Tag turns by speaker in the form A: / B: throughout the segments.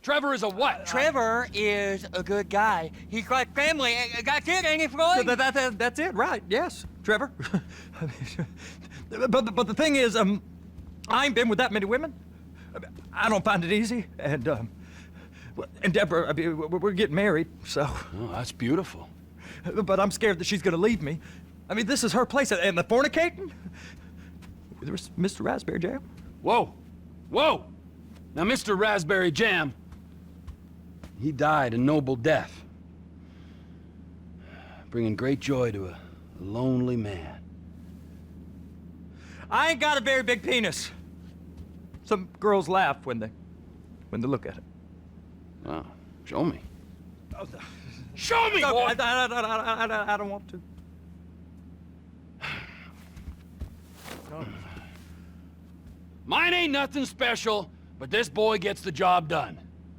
A: Trevor is a what?
B: Trevor is a good guy. He's like family. That's it, ain't it, Floyd?
C: That's it, right? Yes, Trevor. but the thing is, I ain't been with that many women. I don't find it easy, and Debra, I mean, we're getting married, so.
A: Oh, that's beautiful.
C: But I'm scared that she's gonna leave me. I mean, this is her place, and the fornicating? There's Mr. Raspberry Jam.
A: Whoa, whoa! Now, Mr. Raspberry Jam, he died a noble death, bringing great joy to a lonely man.
C: I ain't got a very big penis. Some girls laugh when they look at it.
A: Oh, show me. Show me, boy!
C: I don't want to.
A: Mine ain't nothing special, but this boy gets the job done.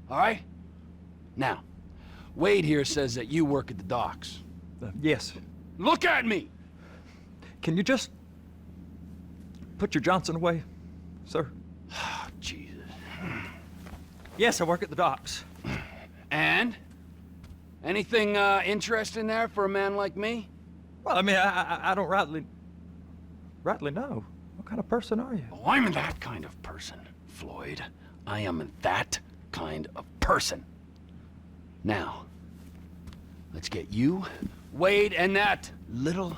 A: All right? Now, Wade here says that you work at the docks.
C: Yes.
A: Look at me!
C: Can you just put your Johnson away, sir?
A: Oh, Jesus.
C: Yes, I work at the docks.
A: And? Anything interesting there for a man like me?
C: Well, I mean, I don't rightly know. What kind of person are you?
A: Oh, I'm that kind of person, Floyd. I am that kind of person. Now, let's get you, Wade, and that little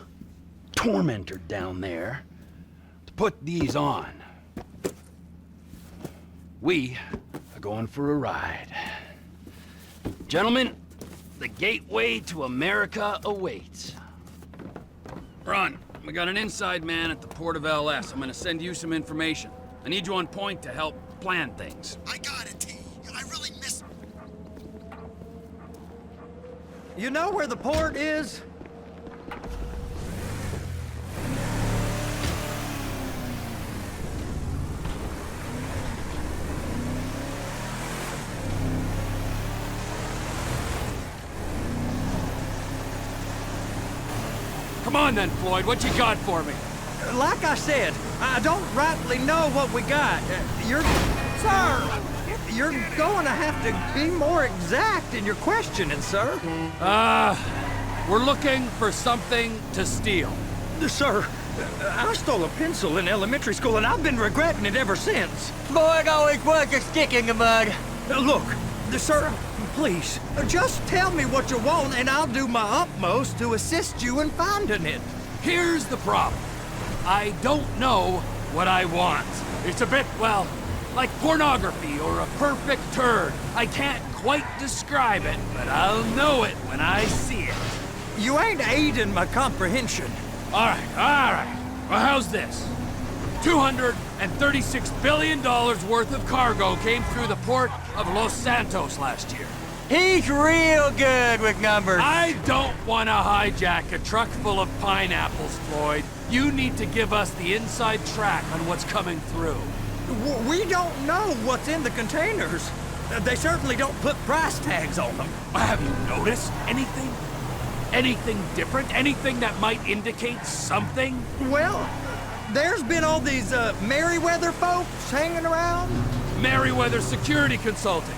A: tormentor down there to put these on. We are going for a ride. Gentlemen, the gateway to America awaits. Ron, we got an inside man at the port of LS. I'm gonna send you some information. I need you on point to help plan things.
D: I got it, T. I really miss...
C: You know where the port is?
A: Come on then, Floyd, what you got for me?
C: Like I said, I don't rightly know what we got. Sir, you're going to have to be more exact in your questioning, sir.
A: We're looking for something to steal.
C: Sir, I stole a pencil in elementary school, and I've been regretting it ever since.
B: Floyd always was a stick in the mud.
C: Look, sir, please, just tell me what you want, and I'll do my utmost to assist you in finding it.
A: Here's the problem. I don't know what I want. It's a bit, well, like pornography or a perfect turd. I can't quite describe it, but I'll know it when I see it.
C: You ain't aiding my comprehension.
A: All right. Well, how's this? $236 billion worth of cargo came through the port of Los Santos last year.
B: He's real good with numbers.
A: I don't want to hijack a truck full of pineapples, Floyd. You need to give us the inside track on what's coming through.
C: We don't know what's in the containers. They certainly don't put price tags on them.
A: Have you noticed anything? Anything different? Anything that might indicate something?
C: Well, there's been all these Merryweather folks hanging around.
A: Merryweather Security Consulting.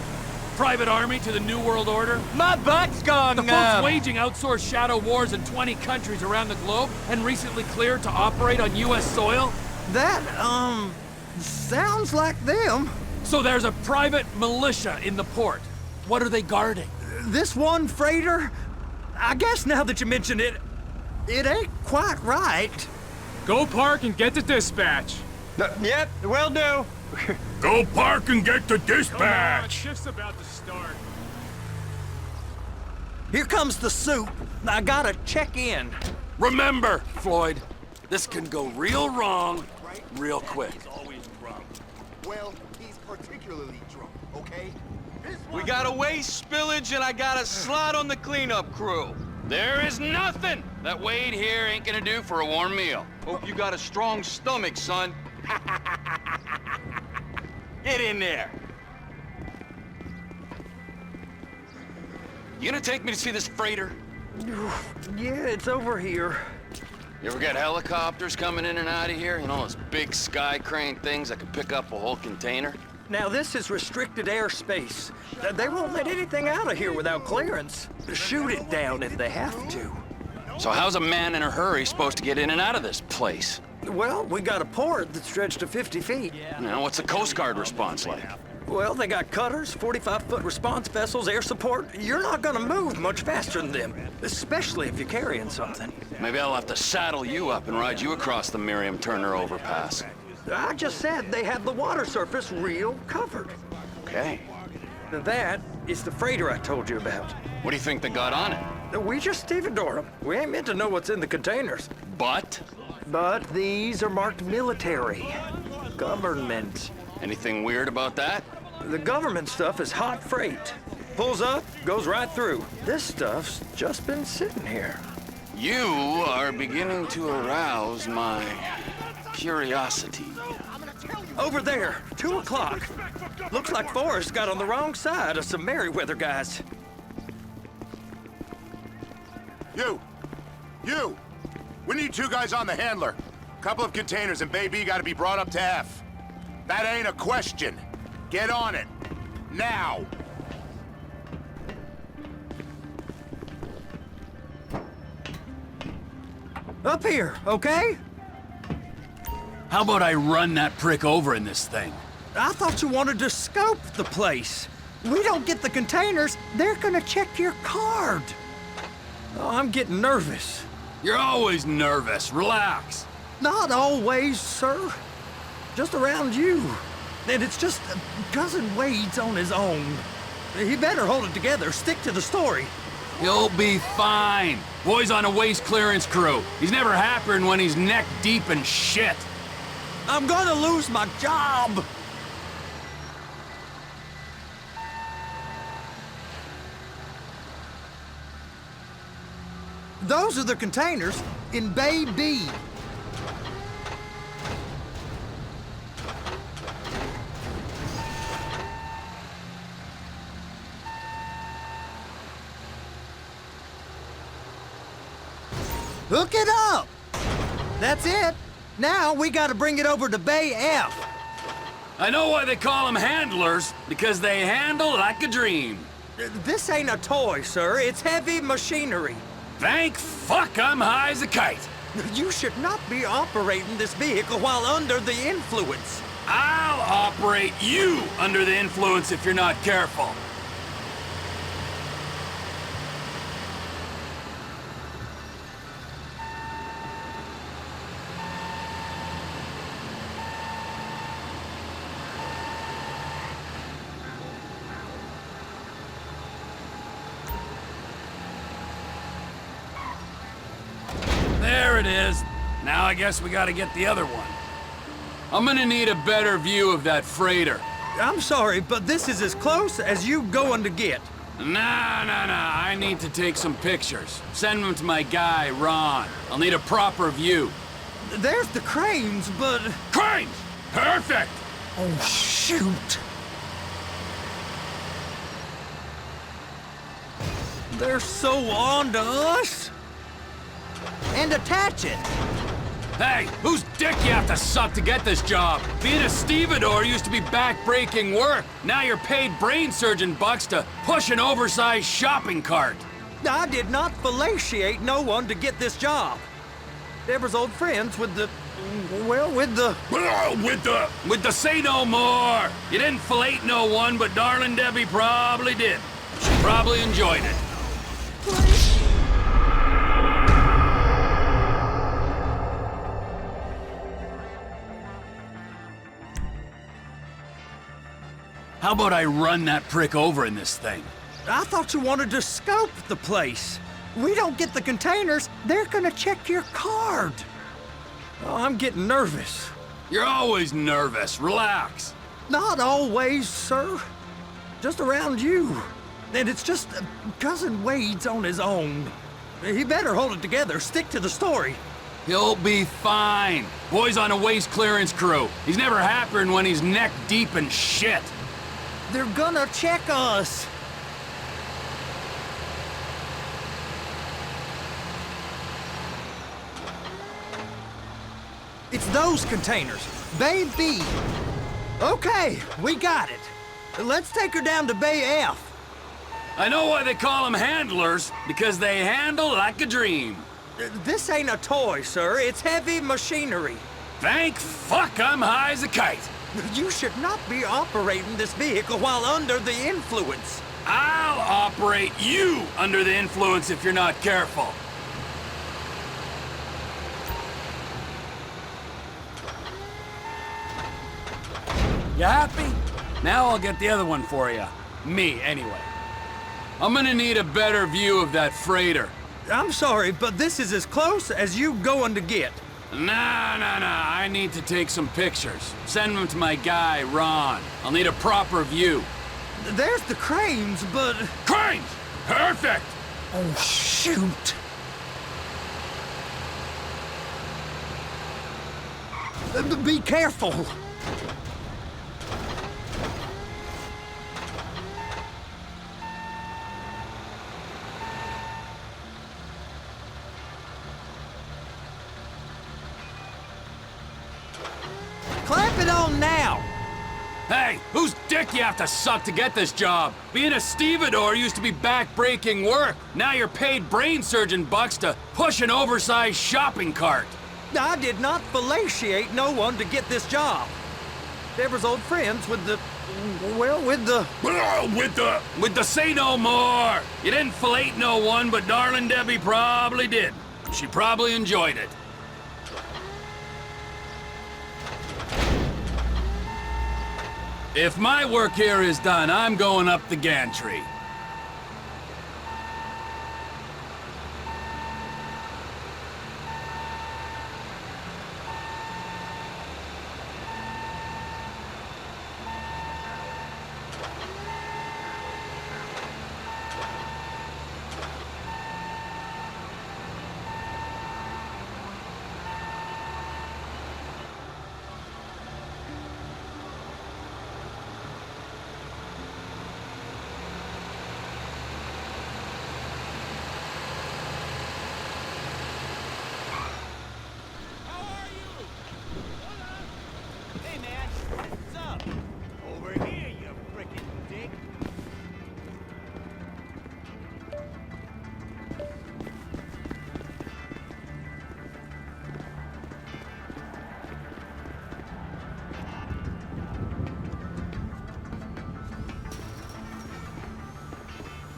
A: Private army to the New World Order.
B: My butt's gone
A: The folks waging outsourced shadow wars in 20 countries around the globe and recently cleared to operate on U.S. soil.
C: That, sounds like them.
A: So there's a private militia in the port. What are they guarding?
C: This one freighter, I guess now that you mention it, it ain't quite right.
E: Go park and get to dispatch.
B: Yep, will do.
A: Go park and get to
E: Come on,
A: dispatch!
E: shift's about to start.
C: Here comes the soup. I gotta check in.
A: Remember, Floyd, this can go real wrong real quick.
D: He's always drunk. Well, he's particularly drunk, okay?
F: We got a waste spillage and I got a slot on the cleanup crew.
G: There is nothing that Wade here ain't gonna do for a warm meal.
F: Hope you got a strong stomach, son. Get in there.
G: You gonna take me to see this freighter?
C: Yeah, it's over here.
G: You ever got helicopters coming in and out of here? You know, those big sky crane things that can pick up a whole container?
C: Now, this is restricted airspace. They won't let anything out of here without clearance. Shoot it down if they have to.
G: So how's a man in a hurry supposed to get in and out of this place?
C: Well, we got a port that's stretched to 50 feet.
G: Now, what's the Coast Guard response like?
C: Well, they got cutters, 45-foot response vessels, air support. You're not gonna move much faster than them, especially if you're carrying something.
G: Maybe I'll have to saddle you up and ride you across the Miriam Turner overpass.
C: I just said they have the water surface real covered.
G: Okay.
C: That is the freighter I told you about.
G: What do you think they got on it?
C: We just stevedore them. We ain't meant to know what's in the containers.
G: But?
C: But these are marked military. Government.
G: Anything weird about that?
C: The government stuff is hot freight. Pulls up, goes right through. This stuff's just been sitting here.
G: You are beginning to arouse my curiosity.
C: Over there, 2 o'clock. Looks like Forrest got on the wrong side of some Merryweather guys.
D: You! We need 2 guys on the handler. Couple of containers and Baby gotta be brought up to F. That ain't a question. Get on it. Now!
C: Up here, okay?
A: How about I run that prick over in this thing?
C: I thought you wanted to scope the place. We don't get the containers, they're gonna check your card. Oh, I'm getting nervous.
A: You're always nervous. Relax.
C: Not always, sir. Just around you. And it's just Cousin Wade's on his own. He better hold it together, stick to the story.
A: He'll be fine. Boy's on a waste clearance crew. He's never happier when he's neck deep in shit.
C: I'm gonna lose my job. Those are the containers in Bay B. Hook it up! That's it. Now we gotta bring it over to Bay F.
A: I know why they call them handlers, because they handle like a dream.
C: This ain't a toy, sir. It's heavy machinery.
A: Thank fuck I'm high as a kite.
C: You should not be operating this vehicle while under the influence.
A: I'll operate you under the influence if you're not careful. There it is. Now I guess we gotta get the other one. I'm gonna need a better view of that freighter.
C: I'm sorry, but this is as close as you going to get.
A: Nah. I need to take some pictures. Send them to my guy, Ron. I'll need a proper view.
C: There's the cranes, but...
A: Cranes! Perfect!
C: Oh, shoot! They're so on to us! And attach it!
A: Hey, whose dick you have to suck to get this job? Being a stevedore used to be back-breaking work. Now you're paid brain surgeon bucks to push an oversized shopping cart.
C: I did not fellatiate no one to get this job. Debra's old friends with the... well, with the...
A: With the say no more. You didn't fellate no one, but darling Debbie probably did. She probably enjoyed it. How about I run that prick over in this thing?
C: I thought you wanted to scope the place. We don't get the containers, they're gonna check your card. Oh, I'm getting nervous.
A: You're always nervous. Relax.
C: Not always, sir. Just around you. And it's just Cousin Wade's on his own. He better hold it together, stick to the story.
A: He'll be fine. Boy's on a waste clearance crew. He's never happier when he's neck deep in shit.
C: They're gonna check us. It's those containers. Bay B. Okay, we got it. Let's take her down to Bay F.
A: I know why they call them handlers, because they handle like a dream.
C: This ain't a toy, sir. It's heavy machinery.
A: Thank fuck I'm high as a kite.
C: You should not be operating this vehicle while under the influence.
A: I'll operate you under the influence if you're not careful. You happy? Now I'll get the other one for you. Me, anyway. I'm gonna need a better view of that freighter.
C: I'm sorry, but this is as close as you going to get.
A: Nah. I need to take some pictures. Send them to my guy, Ron. I'll need a proper view.
C: There's the cranes, but...
A: Cranes! Perfect!
C: Oh, shoot! Be careful! Clap it on now!
A: Hey, whose dick you have to suck to get this job? Being a stevedore used to be back-breaking work. Now you're paid brain surgeon bucks to push an oversized shopping cart.
C: I did not fellatiate no one to get this job. Deborah's old friends with the... well, with the...
A: With the say no more. You didn't fillet no one, but darling Debbie probably did. She probably enjoyed it. If my work here is done, I'm going up the gantry.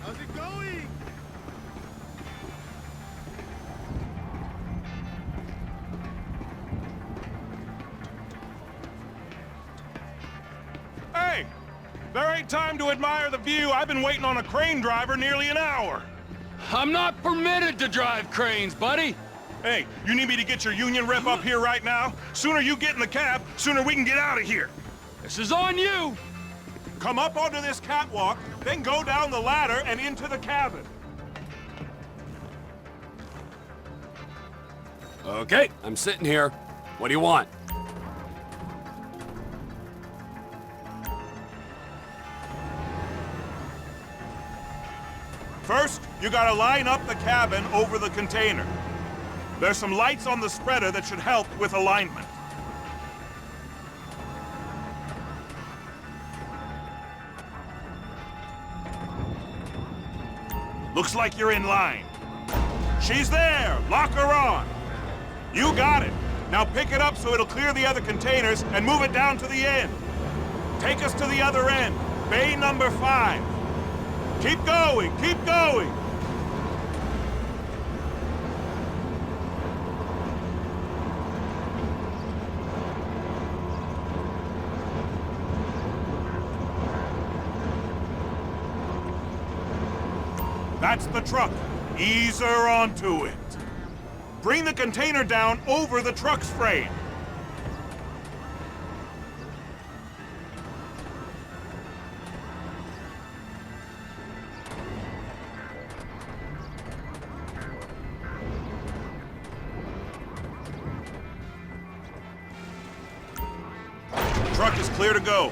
D: How's it going?
H: Hey! There ain't time to admire the view. I've been waiting on a crane driver nearly an hour.
A: I'm not permitted to drive cranes, buddy.
H: Hey, you need me to get your union rep up here right now? Sooner you get in the cab, sooner we can get out of here.
A: This is on you.
H: Come up onto this catwalk, then go down the ladder and into the cabin.
A: Okay, I'm sitting here. What do you want?
H: First, you gotta line up the cabin over the container. There's some lights on the spreader that should help with alignment. Looks like you're in line. She's there! Lock her on! You got it! Now pick it up so it'll clear the other containers and move it down to the end. Take us to the other end, bay number 5. Keep going, keep going! That's the truck. Ease her onto it. Bring the container down over the truck's frame. Truck is clear to go.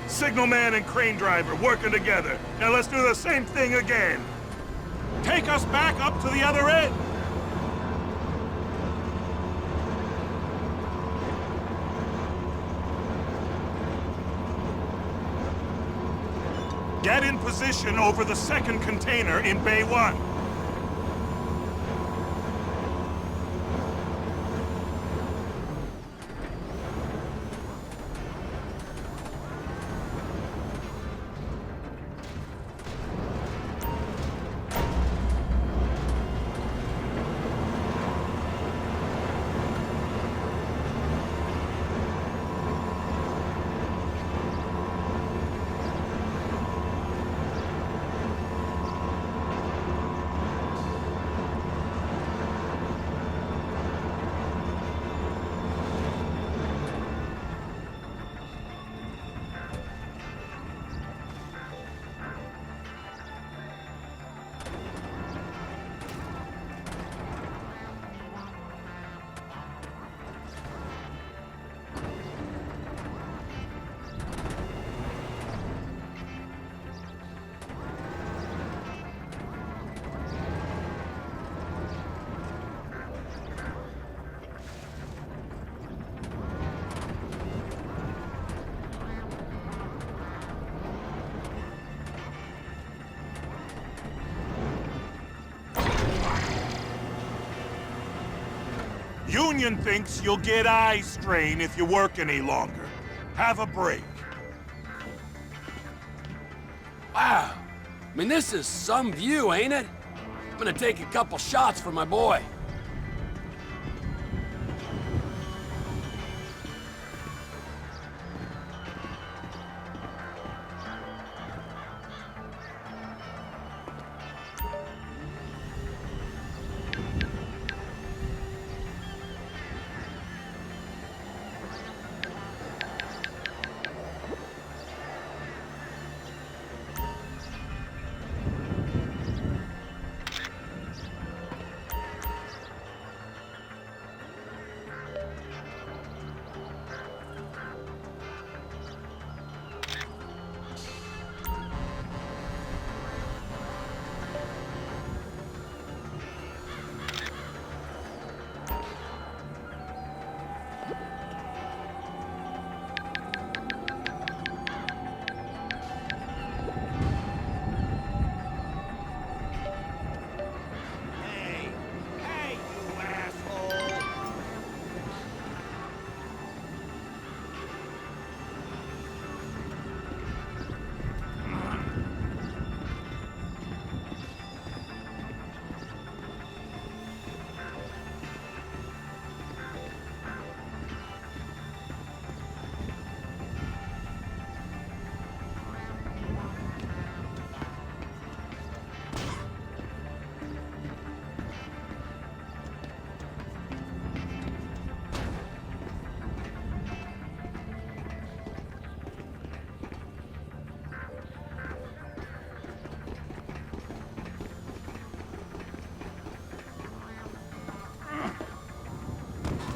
H: Signalman and crane driver working together. Now let's do the same thing again. Take us back up to the other end. Get in position over the second container in Bay 1. Union thinks you'll get eye strain if you work any longer. Have a break.
I: Wow. I mean, this is some view, ain't it? I'm gonna take a couple shots for my boy.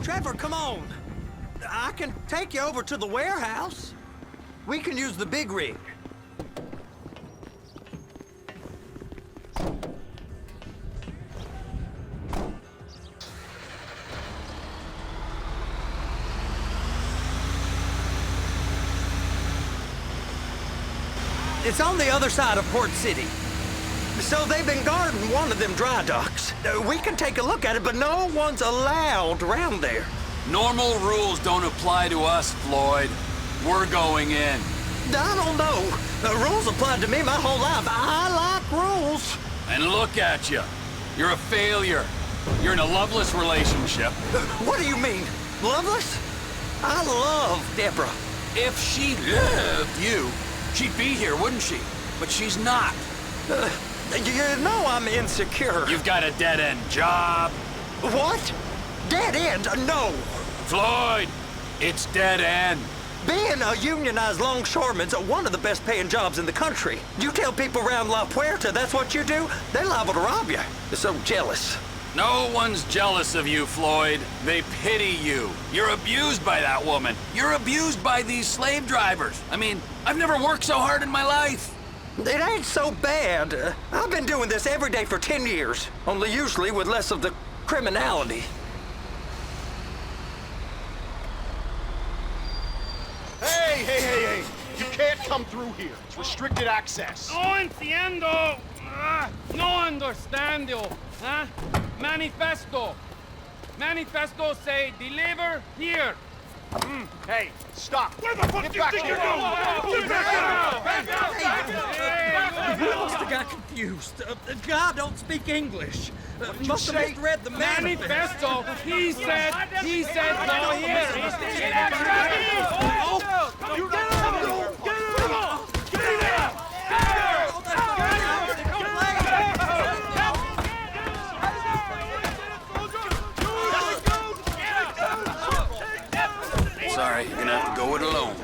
C: Trevor, come on. I can take you over to the warehouse. We can use the big rig. It's on the other side of Port City. So they've been guarding one of them dry docks. We can take a look at it, but no one's allowed around there.
I: Normal rules don't apply to us, Floyd. We're going in.
C: I don't know. The rules applied to me my whole life. I like rules.
I: And look at you. You're a failure. You're in a loveless relationship.
C: What do you mean? Loveless? I love Debra.
I: If she loved you, she'd be here, wouldn't she? But she's not.
C: You know I'm insecure.
I: You've got a dead-end job.
C: What? Dead end? No.
I: Floyd, it's dead end.
C: Being a unionized longshoreman's one of the best paying jobs in the country. You tell people around La Puerta that's what you do, they're liable to rob you. They're so jealous.
I: No one's jealous of you, Floyd. They pity you. You're abused by that woman. You're abused by these slave drivers. I mean, I've never worked so hard in my life.
C: It ain't so bad. I've been doing this every day for 10 years, only usually with less of the criminality.
J: Hey! You can't come through through here. It's restricted access.
E: No entiendo. No understando. Huh? Manifesto. Manifesto say deliver here.
J: Hey, stop.
E: Where the fuck
J: Get
E: do you
J: back
E: think
J: here.
E: you're going?
C: You must have got confused. The guy don't speak English. Must have misread the manifesto.
E: Manifesto. He said go here.
J: You get out! Get out! Get out!
I: Sorry, you're gonna have to go it alone.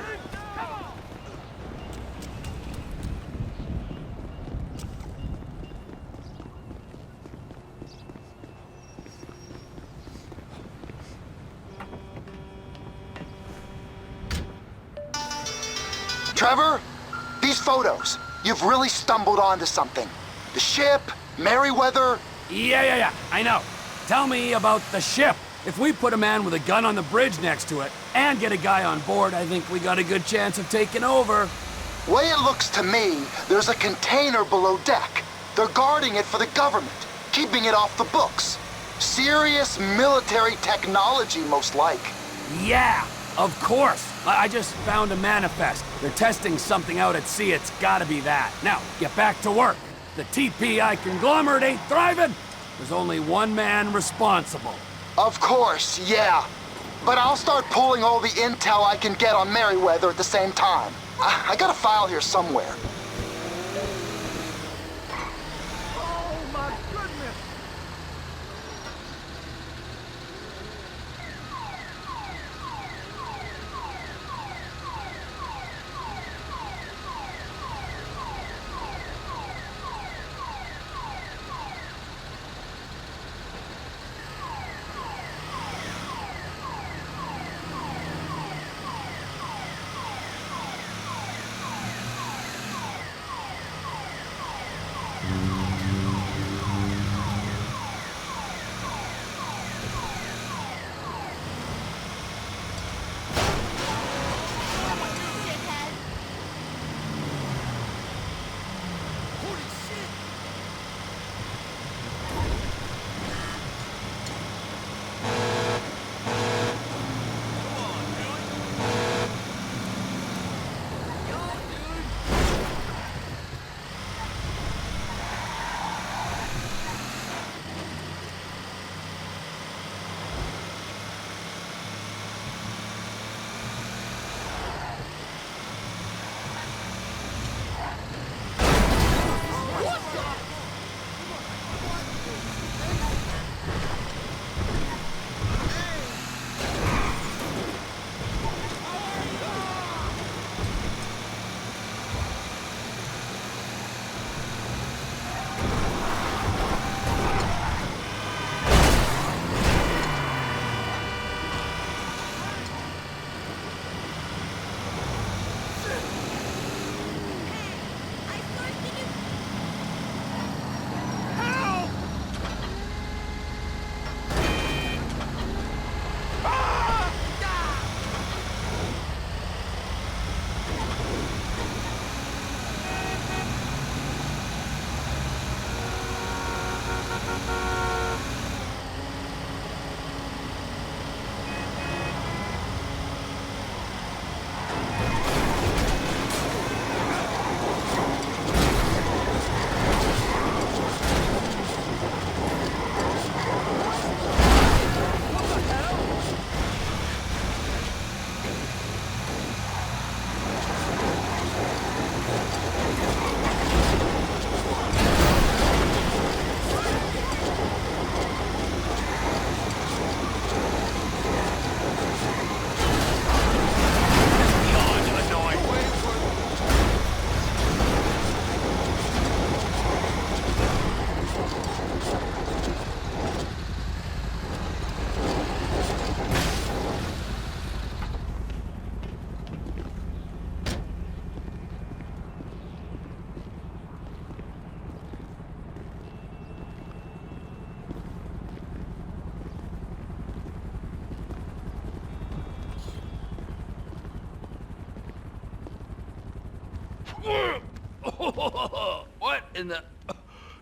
K: Trevor, these photos, you've really stumbled onto something. The ship, Merryweather.
A: Yeah, I know. Tell me about the ship. If we put a man with a gun on the bridge next to it and get a guy on board, I think we got a good chance of taking over.
K: Way it looks to me, there's a container below deck. They're guarding it for the government, keeping it off the books. Serious military technology, most like.
A: Yeah, of course. I just found a manifest. They're testing something out at sea. It's gotta be that. Now, get back to work. The TPI conglomerate ain't thriving. There's only one man responsible.
K: Of course, yeah. But I'll start pulling all the intel I can get on Merryweather at the same time. I got a file here somewhere.
I: What in the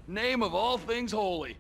I: name of all things holy?